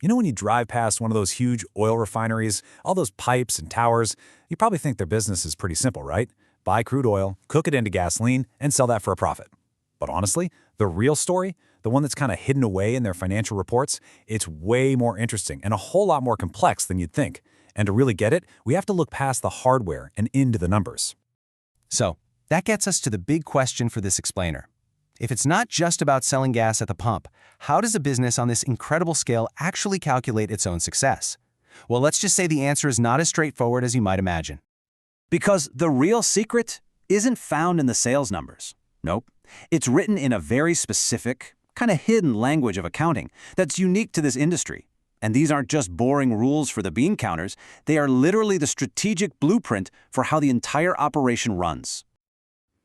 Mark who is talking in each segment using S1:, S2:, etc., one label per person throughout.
S1: You know when you drive past one of those huge oil refineries, all those pipes and towers, you probably think their business is pretty simple, right? Buy crude oil, cook it into gasoline, and sell that for a profit. But honestly, the real story, the one that's kind of hidden away in their financial reports, it's way more interesting and a whole lot more complex than you'd think. And to really get it, we have to look past the hardware and into the numbers.
S2: So, that gets us to the big question for this explainer. If it's not just about selling gas at the pump, how does a business on this incredible scale actually calculate its own success? Well, let's just say the answer is not as straightforward as you might imagine.
S3: Because the real secret isn't found in the sales numbers. Nope. It's written in a very specific, kind of hidden language of accounting that's unique to this industry. And these aren't just boring rules for the bean counters, they are literally the strategic blueprint for how the entire operation runs.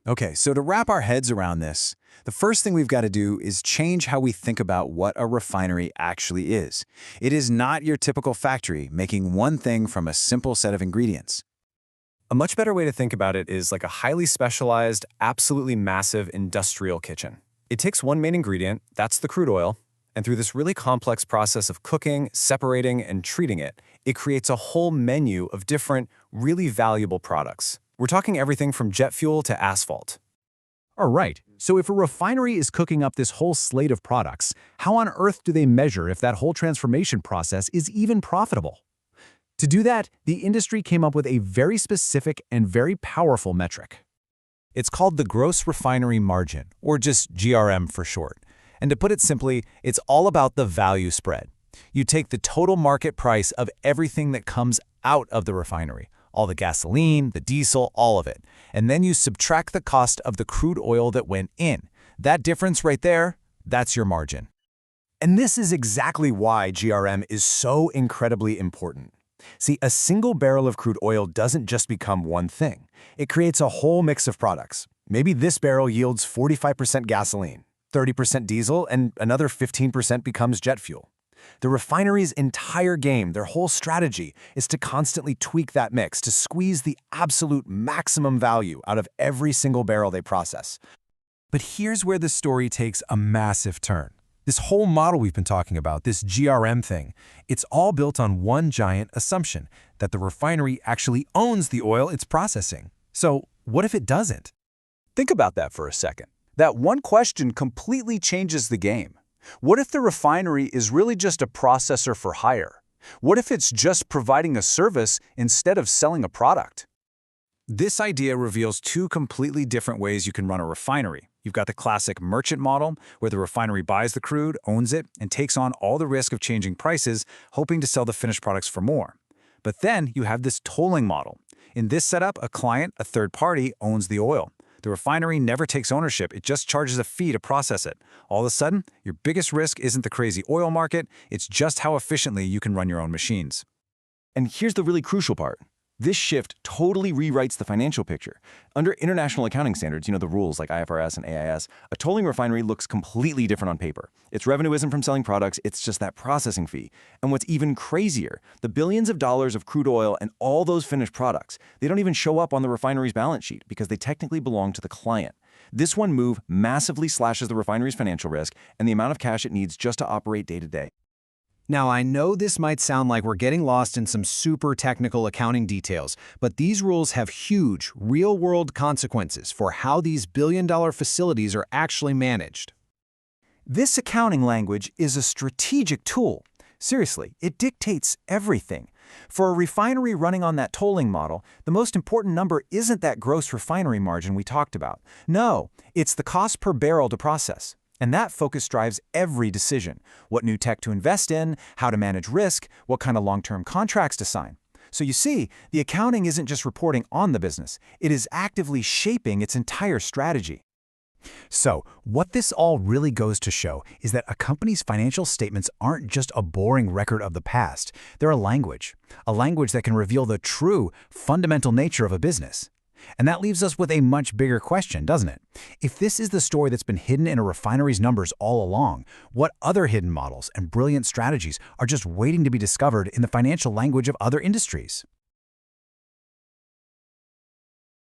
S1: Okay, so to wrap our heads around this, the first thing we've got to do is change how we think about what a refinery actually is. It is not your typical factory making one thing from a simple set of ingredients.
S4: A much better way to think about it is like a highly specialized, absolutely massive industrial kitchen. It takes one main ingredient, that's the crude oil, and through this really complex process of cooking, separating, and treating it, it creates a whole menu of different, really valuable products. We're talking everything from jet fuel to asphalt.
S5: All right, so if a refinery is cooking up this whole slate of products, how on earth do they measure if that whole transformation process is even profitable? To do that, the industry came up with a very specific and very powerful metric.
S1: It's called the Gross Refinery Margin, or just GRM for short. And to put it simply, it's all about the value spread. You take the total market price of everything that comes out of the refinery, all the gasoline, the diesel, all of it. And then you subtract the cost of the crude oil that went in. That difference right there, that's your margin.
S5: And this is exactly why GRM is so incredibly important. See, a single barrel of crude oil doesn't just become one thing. It creates a whole mix of products. Maybe this barrel yields 45% gasoline, 30% diesel, and another 15% becomes jet fuel. The refinery's entire game, their whole strategy, is to constantly tweak that mix to squeeze the absolute maximum value out of every single barrel they process.
S1: But here's where the story takes a massive turn. This whole model we've been talking about, this GRM thing, it's all built on one giant assumption, that the refinery actually owns the oil it's processing. So what if it doesn't?
S3: Think about that for a second. That one question completely changes the game. What if the refinery is really just a processor for hire? What if it's just providing a service instead of selling a product?
S1: This idea reveals two completely different ways you can run a refinery. You've got the classic merchant model, where the refinery buys the crude, owns it, and takes on all the risk of changing prices, hoping to sell the finished products for more. But then you have this tolling model. In this setup, a client, a third party, owns the oil. The refinery never takes ownership, it just charges a fee to process it. All of a sudden, your biggest risk isn't the crazy oil market, it's just how efficiently you can run your own machines.
S6: And here's the really crucial part. This shift totally rewrites the financial picture. Under international accounting standards, the rules like IFRS and AIS, a tolling refinery looks completely different on paper. Its revenue isn't from selling products, it's just that processing fee. And what's even crazier, the billions of dollars of crude oil and all those finished products, they don't even show up on the refinery's balance sheet because they technically belong to the client. This one move massively slashes the refinery's financial risk and the amount of cash it needs just to operate day to day.
S5: Now, I know this might sound like we're getting lost in some super technical accounting details, but these rules have huge, real-world consequences for how these billion-dollar facilities are actually managed.
S3: This accounting language is a strategic tool. Seriously, it dictates everything. For a refinery running on that tolling model, the most important number isn't that gross refinery margin we talked about. No, it's the cost per barrel to process. And that focus drives every decision. What new tech to invest in, how to manage risk, what kind of long-term contracts to sign. So you see, the accounting isn't just reporting on the business, it is actively shaping its entire strategy.
S5: So, what this all really goes to show is that a company's financial statements aren't just a boring record of the past. They're a language that can reveal the true, fundamental nature of a business. And that leaves us with a much bigger question, doesn't it? If this is the story that's been hidden in a refinery's numbers all along, what other hidden models and brilliant strategies are just waiting to be discovered in the financial language of other industries?